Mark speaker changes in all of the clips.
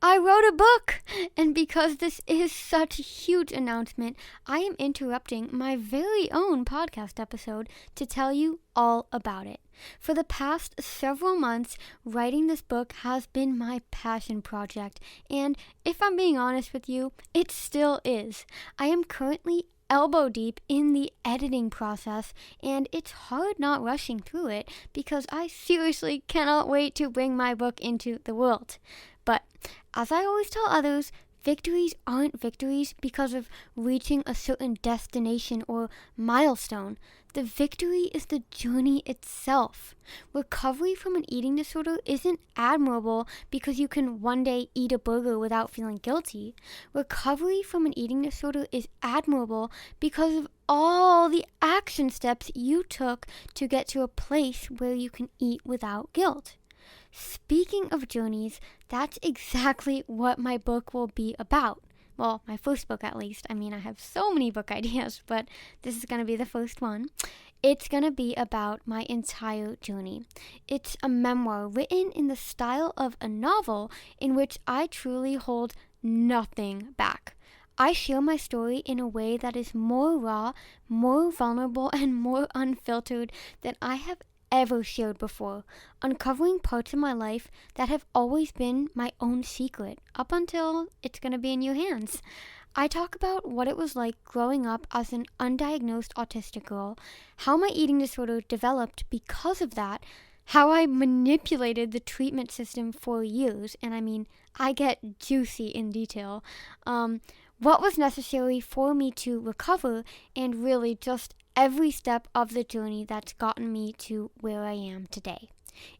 Speaker 1: I wrote a book! And because this is such a huge announcement, I am interrupting my very own podcast episode to tell you all about it. For the past several months, writing this book has been my passion project, and if I'm being honest with you, it still is. I am currently elbow deep in the editing process, and it's hard not rushing through it because I seriously cannot wait to bring my book into the world. But as I always tell others, victories aren't victories because of reaching a certain destination or milestone. The victory is the journey itself. Recovery from an eating disorder isn't admirable because you can one day eat a burger without feeling guilty. Recovery from an eating disorder is admirable because of all the action steps you took to get to a place where you can eat without guilt. Speaking of journeys, that's exactly what my book will be about. Well, my first book at least. I have so many book ideas, but this is going to be the first one. It's going to be about my entire journey. It's a memoir written in the style of a novel in which I truly hold nothing back. I share my story in a way that is more raw, more vulnerable, and more unfiltered than I have ever shared before, uncovering parts of my life that have always been my own secret, up until it's going to be in your hands. I talk about what it was like growing up as an undiagnosed autistic girl, how my eating disorder developed because of that, how I manipulated the treatment system for years, and I get juicy in detail, what was necessary for me to recover, and really just every step of the journey that's gotten me to where I am today.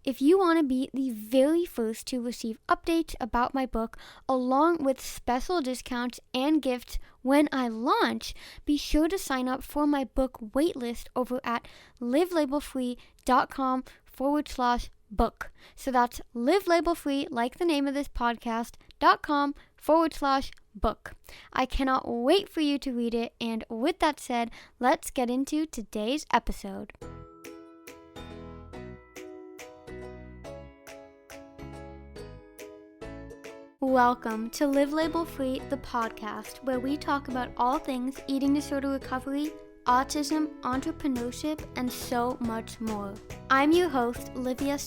Speaker 1: If you want to be the very first to receive updates about my book, along with special discounts and gifts when I launch, be sure to sign up for my book waitlist over at livelabelfree.com/book. So that's livelabelfree, like the name of this podcast, .com/book. I cannot wait for you to read it, and with that said, let's get into today's episode. Welcome to Live Label Free, the podcast, where we talk about all things eating disorder recovery, autism, entrepreneurship, and so much more. I'm your host, Livia,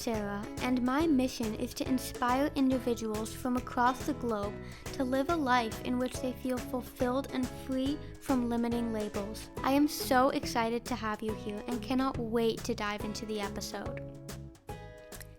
Speaker 1: and my mission is to inspire individuals from across the globe to live a life in which they feel fulfilled and free from limiting labels. I am so excited to have you here and cannot wait to dive into the episode.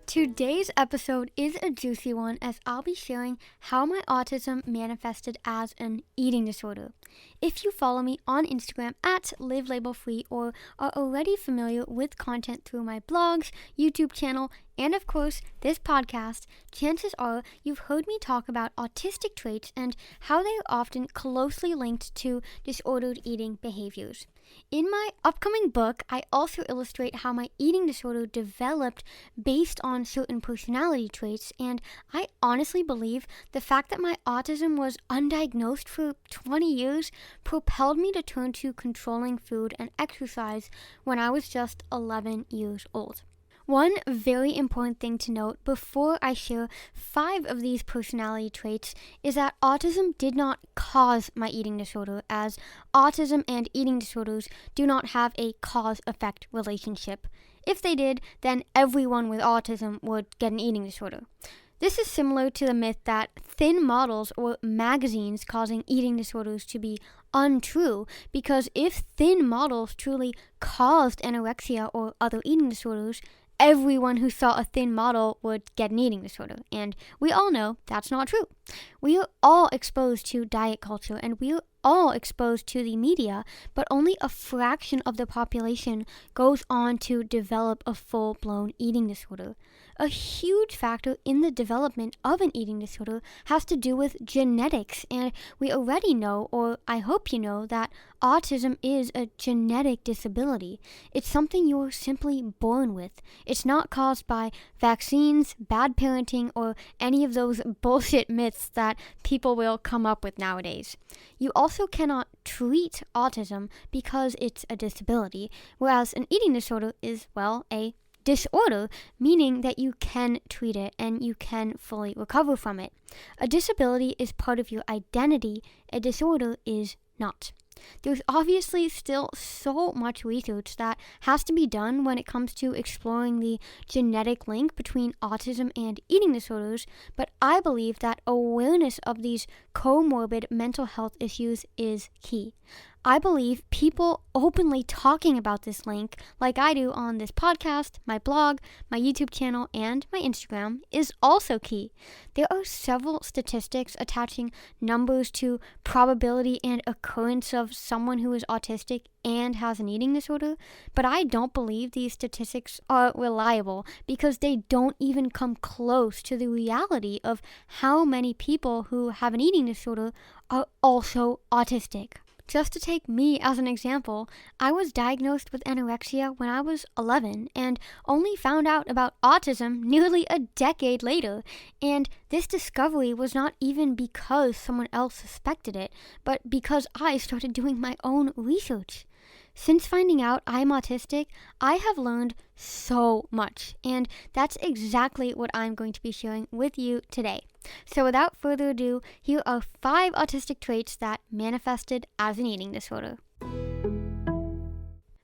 Speaker 1: Today's episode is a juicy one, as I'll be sharing how my autism manifested as an eating disorder. If you follow me on Instagram at livelabelfree or are already familiar with content through my blogs, YouTube channel, and of course this podcast, chances are you've heard me talk about autistic traits and how they are often closely linked to disordered eating behaviors. In my upcoming book, I also illustrate how my eating disorder developed based on certain personality traits, and I honestly believe the fact that my autism was undiagnosed for 20 years propelled me to turn to controlling food and exercise when I was just 11 years old. One very important thing to note before I share 5 of these personality traits is that autism did not cause my eating disorder, as autism and eating disorders do not have a cause-effect relationship. If they did, then everyone with autism would get an eating disorder. This is similar to the myth that thin models or magazines causing eating disorders to be untrue, because if thin models truly caused anorexia or other eating disorders, everyone who saw a thin model would get an eating disorder, and we all know that's not true. We are all exposed to diet culture, and we are all exposed to the media, but only a fraction of the population goes on to develop a full-blown eating disorder. A huge factor in the development of an eating disorder has to do with genetics, and we already know, or I hope you know, that autism is a genetic disability. It's something you're simply born with. It's not caused by vaccines, bad parenting, or any of those bullshit myths that people will come up with nowadays. You also cannot treat autism because it's a disability, whereas an eating disorder is, well, a disorder, meaning that you can treat it and you can fully recover from it. A disability is part of your identity, a disorder is not. There's obviously still so much research that has to be done when it comes to exploring the genetic link between autism and eating disorders, but I believe that awareness of these comorbid mental health issues is key. I believe people openly talking about this link, like I do on this podcast, my blog, my YouTube channel, and my Instagram, is also key. There are several statistics attaching numbers to probability and occurrence of someone who is autistic and has an eating disorder, but I don't believe these statistics are reliable because they don't even come close to the reality of how many people who have an eating disorder are also autistic. Just to take me as an example, I was diagnosed with anorexia when I was 11 and only found out about autism nearly a decade later. And this discovery was not even because someone else suspected it, but because I started doing my own research. Since finding out I'm autistic, I have learned so much, and that's exactly what I'm going to be sharing with you today. So without further ado, here are 5 autistic traits that manifested as an eating disorder.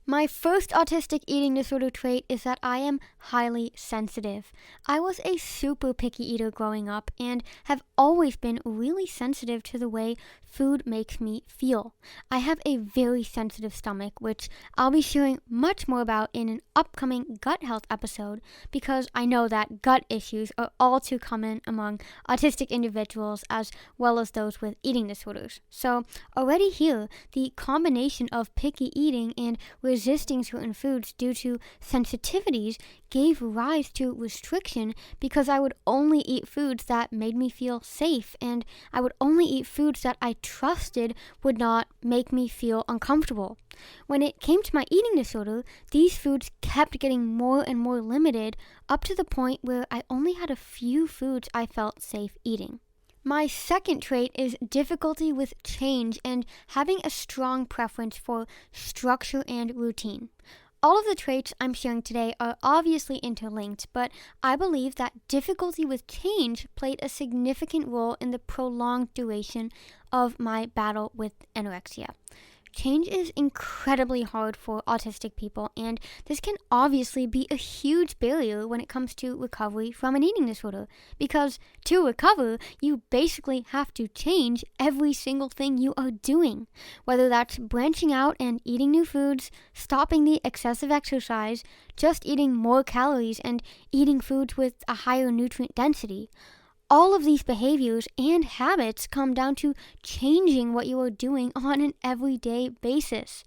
Speaker 1: My first autistic eating disorder trait is that I am highly sensitive. I was a super picky eater growing up and have always been really sensitive to the way food makes me feel. I have a very sensitive stomach, which I'll be sharing much more about in an upcoming gut health episode because I know that gut issues are all too common among autistic individuals as well as those with eating disorders. So already here, the combination of picky eating and resisting certain foods due to sensitivities gave rise to restriction because I would only eat foods that made me feel safe, and I would only eat foods that I trusted would not make me feel uncomfortable. When it came to my eating disorder, these foods kept getting more and more limited up to the point where I only had a few foods I felt safe eating. My second trait is difficulty with change and having a strong preference for structure and routine. All of the traits I'm sharing today are obviously interlinked, but I believe that difficulty with change played a significant role in the prolonged duration of my battle with anorexia. Change is incredibly hard for autistic people, and this can obviously be a huge barrier when it comes to recovery from an eating disorder, because to recover, you basically have to change every single thing you are doing, whether that's branching out and eating new foods, stopping the excessive exercise, just eating more calories, and eating foods with a higher nutrient density. All of these behaviors and habits come down to changing what you are doing on an everyday basis.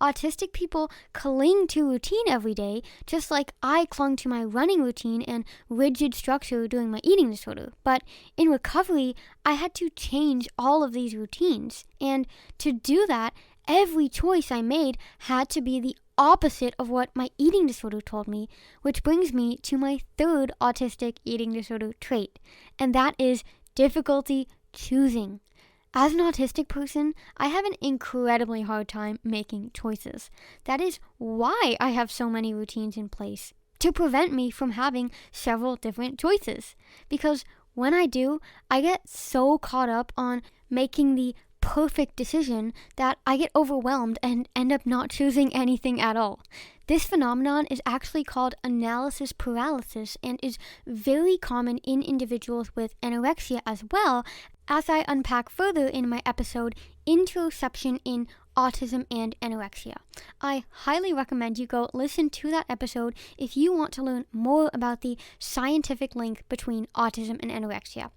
Speaker 1: Autistic people cling to routine every day, just like I clung to my running routine and rigid structure during my eating disorder. But in recovery, I had to change all of these routines. And to do that, every choice I made had to be the opposite of what my eating disorder told me, which brings me to my third autistic eating disorder trait, and that is difficulty choosing. As an autistic person, I have an incredibly hard time making choices. That is why I have so many routines in place, to prevent me from having several different choices. Because when I do, I get so caught up on making the perfect decision that I get overwhelmed and end up not choosing anything at all. This phenomenon is actually called analysis paralysis and is very common in individuals with anorexia as well, as I unpack further in my episode Interoception in Autism and Anorexia. I highly recommend you go listen to that episode if you want to learn more about the scientific link between autism and anorexia.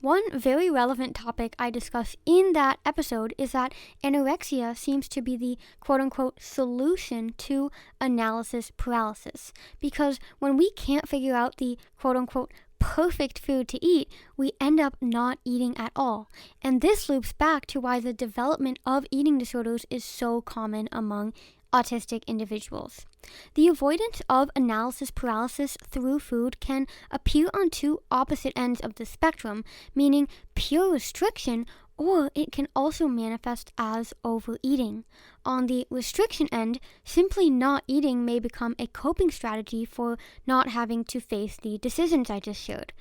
Speaker 1: One very relevant topic I discuss in that episode is that anorexia seems to be the quote-unquote solution to analysis paralysis, because when we can't figure out the quote-unquote perfect food to eat, we end up not eating at all. And this loops back to why the development of eating disorders is so common among autistic individuals. The avoidance of analysis paralysis through food can appear on two opposite ends of the spectrum, meaning pure restriction or it can also manifest as overeating. On the restriction end, simply not eating may become a coping strategy for not having to face the decisions I just shared.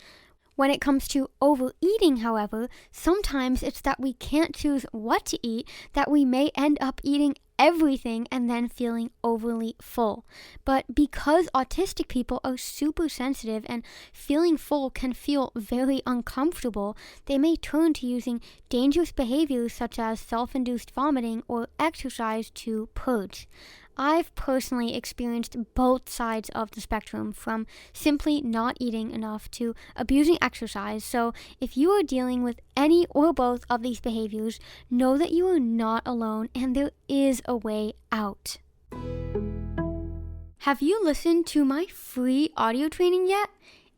Speaker 1: When it comes to overeating, however, sometimes it's that we can't choose what to eat, that we may end up eating everything and then feeling overly full. But because autistic people are super sensitive and feeling full can feel very uncomfortable, they may turn to using dangerous behaviors such as self-induced vomiting or exercise to purge. I've personally experienced both sides of the spectrum, from simply not eating enough to abusing exercise. So if you are dealing with any or both of these behaviors, know that you are not alone and there is a way out. Have you listened to my free audio training yet?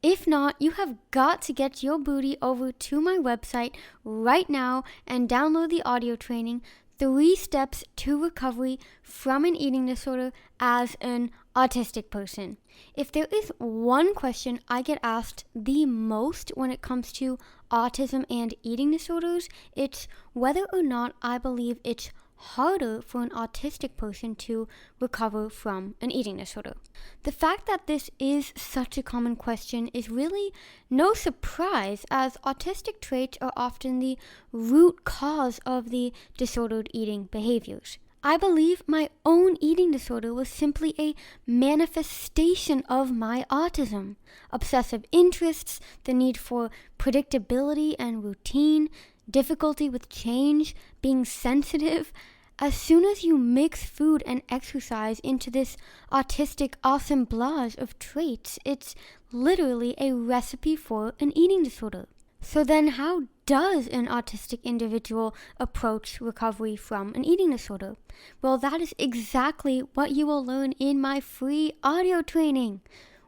Speaker 1: If not, you have got to get your booty over to my website right now and download the audio training, 3 Steps to Recovery from an Eating Disorder as an Autistic Person. If there is one question I get asked the most when it comes to autism and eating disorders, it's whether or not I believe it's harder for an autistic person to recover from an eating disorder. The fact that this is such a common question is really no surprise, as autistic traits are often the root cause of the disordered eating behaviors. I believe my own eating disorder was simply a manifestation of my autism. Obsessive interests, the need for predictability and routine, difficulty with change, being sensitive. As soon as you mix food and exercise into this autistic assemblage of traits, it's literally a recipe for an eating disorder. So then how does an autistic individual approach recovery from an eating disorder? Well, that is exactly what you will learn in my free audio training.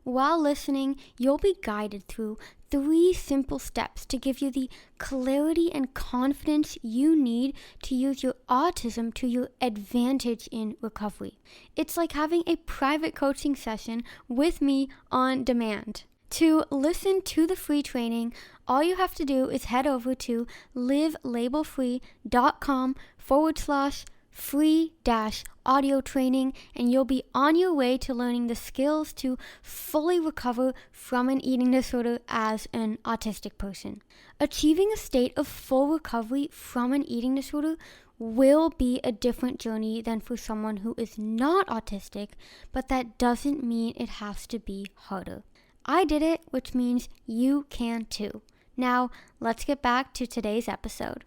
Speaker 1: While listening, you'll be guided through 3 simple steps to give you the clarity and confidence you need to use your autism to your advantage in recovery. It's like having a private coaching session with me on demand. To listen to the free training, all you have to do is head over to livelabelfree.com/free-audio training, and you'll be on your way to learning the skills to fully recover from an eating disorder as an autistic person. Achieving a state of full recovery from an eating disorder will be a different journey than for someone who is not autistic, but that doesn't mean it has to be harder. I did it, which means you can too. Now, let's get back to today's episode.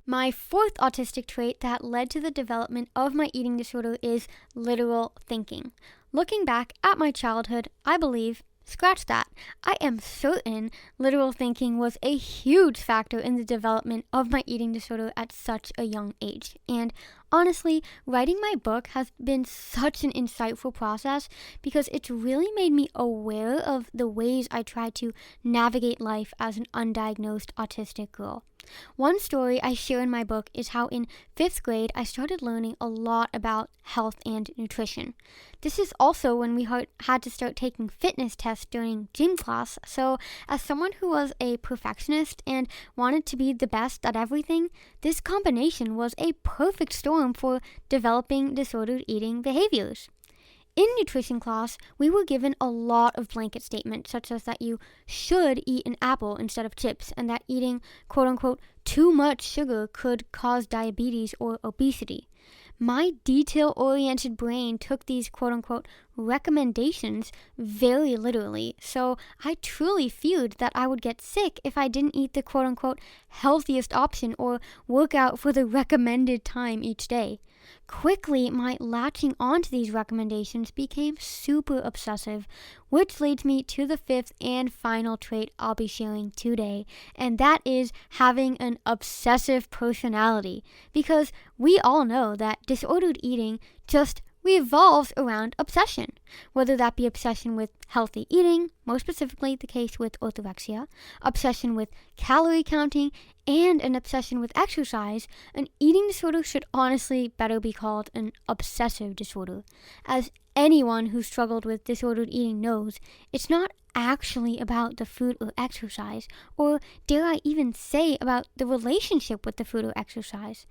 Speaker 1: My 4th autistic trait that led to the development of my eating disorder is literal thinking. Looking back at my childhood, I believe, scratch that, I am certain literal thinking was a huge factor in the development of my eating disorder at such a young age. And honestly, writing my book has been such an insightful process because it's really made me aware of the ways I try to navigate life as an undiagnosed autistic girl. One story I share in my book is how in 5th grade I started learning a lot about health and nutrition. This is also when we had to start taking fitness tests during gym class, so as someone who was a perfectionist and wanted to be the best at everything, this combination was a perfect storm for developing disordered eating behaviors. In nutrition class, we were given a lot of blanket statements, such as that you should eat an apple instead of chips, and that eating, quote-unquote, too much sugar could cause diabetes or obesity. My detail-oriented brain took these quote-unquote recommendations very literally, so I truly feared that I would get sick if I didn't eat the quote-unquote healthiest option or work out for the recommended time each day. Quickly, my latching onto these recommendations became super obsessive, which leads me to the 5th and final trait I'll be sharing today, and that is having an obsessive personality, because we all know that disordered eating just revolves around obsession, whether that be obsession with healthy eating, more specifically the case with orthorexia, obsession with calorie counting, and an obsession with exercise. An eating disorder should honestly better be called an obsessive disorder. As anyone who struggled with disordered eating knows, it's not actually about the food or exercise, or dare I even say about the relationship with the food or exercise.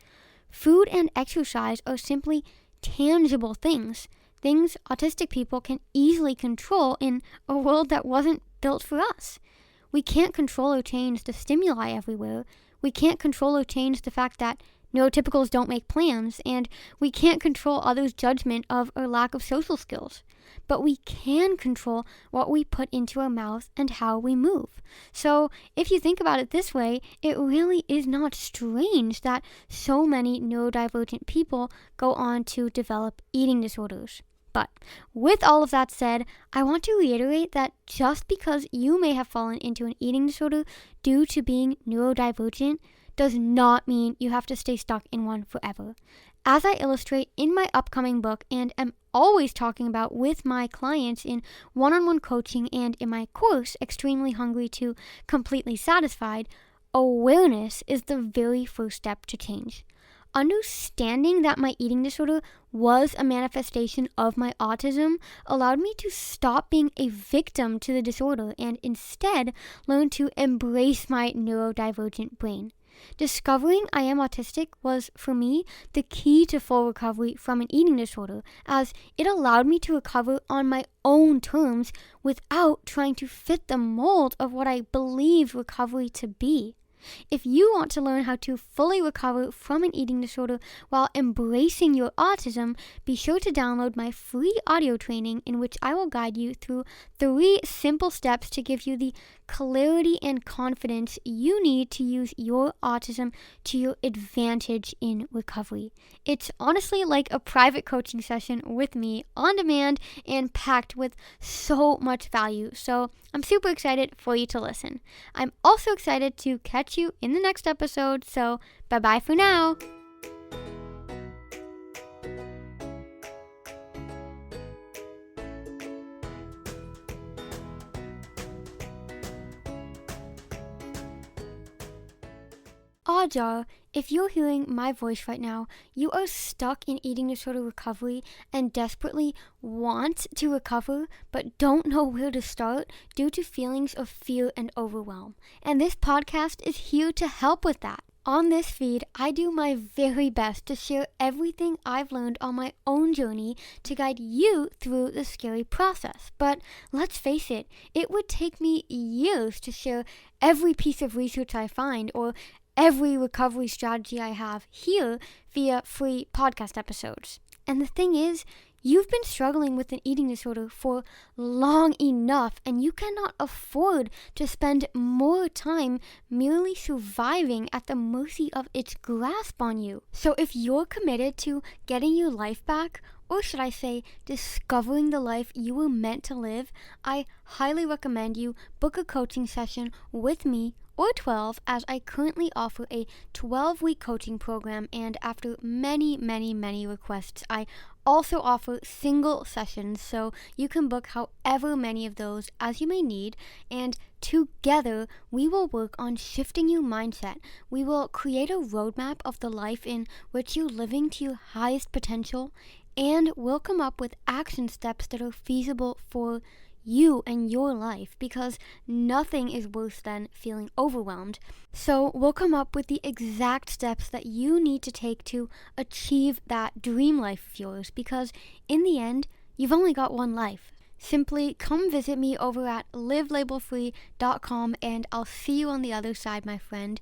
Speaker 1: Food and exercise are simply tangible things autistic people can easily control in a world that wasn't built for us. We can't control or change the stimuli everywhere. We can't control or change the fact that neurotypicals don't make plans, and we can't control others' judgment of or lack of social skills. But we can control what we put into our mouth and how we move. So if you think about it this way, it really is not strange that so many neurodivergent people go on to develop eating disorders. But with all of that said, I want to reiterate that just because you may have fallen into an eating disorder due to being neurodivergent does not mean you have to stay stuck in one forever. As I illustrate in my upcoming book and am always talking about with my clients in one-on-one coaching and in my course, Extremely Hungry to Completely Satisfied, awareness is the very first step to change. Understanding that my eating disorder was a manifestation of my autism allowed me to stop being a victim to the disorder and instead learn to embrace my neurodivergent brain. Discovering I am autistic was, for me, the key to full recovery from an eating disorder, as it allowed me to recover on my own terms without trying to fit the mold of what I believed recovery to be. If you want to learn how to fully recover from an eating disorder while embracing your autism, be sure to download my free audio training in which I will guide you through 3 simple steps to give you the clarity and confidence you need to use your autism to your advantage in recovery. It's honestly like a private coaching session with me on demand and packed with so much value. So I'm super excited for you to listen. I'm also excited to catch you in the next episode. So bye-bye for now. Odds if you're hearing my voice right now, you are stuck in eating disorder recovery and desperately want to recover but don't know where to start due to feelings of fear and overwhelm. And this podcast is here to help with that. On this feed, I do my very best to share everything I've learned on my own journey to guide you through the scary process. But let's face it, it would take me years to share every piece of research I find or every recovery strategy I have here via free podcast episodes. And the thing is, you've been struggling with an eating disorder for long enough, and you cannot afford to spend more time merely surviving at the mercy of its grasp on you. So if you're committed to getting your life back, or should I say, discovering the life you were meant to live, I highly recommend you book a coaching session with me or 12, as I currently offer a 12-week coaching program, and after many requests, I also offer single sessions, so you can book however many of those as you may need, and together we will work on shifting your mindset. We will create a roadmap of the life in which you're living to your highest potential, and we'll come up with action steps that are feasible for you and your life, because nothing is worse than feeling overwhelmed. So we'll come up with the exact steps that you need to take to achieve that dream life of yours, because in the end, you've only got one life. Simply come visit me over at livelabelfree.com and I'll see you on the other side, my friend.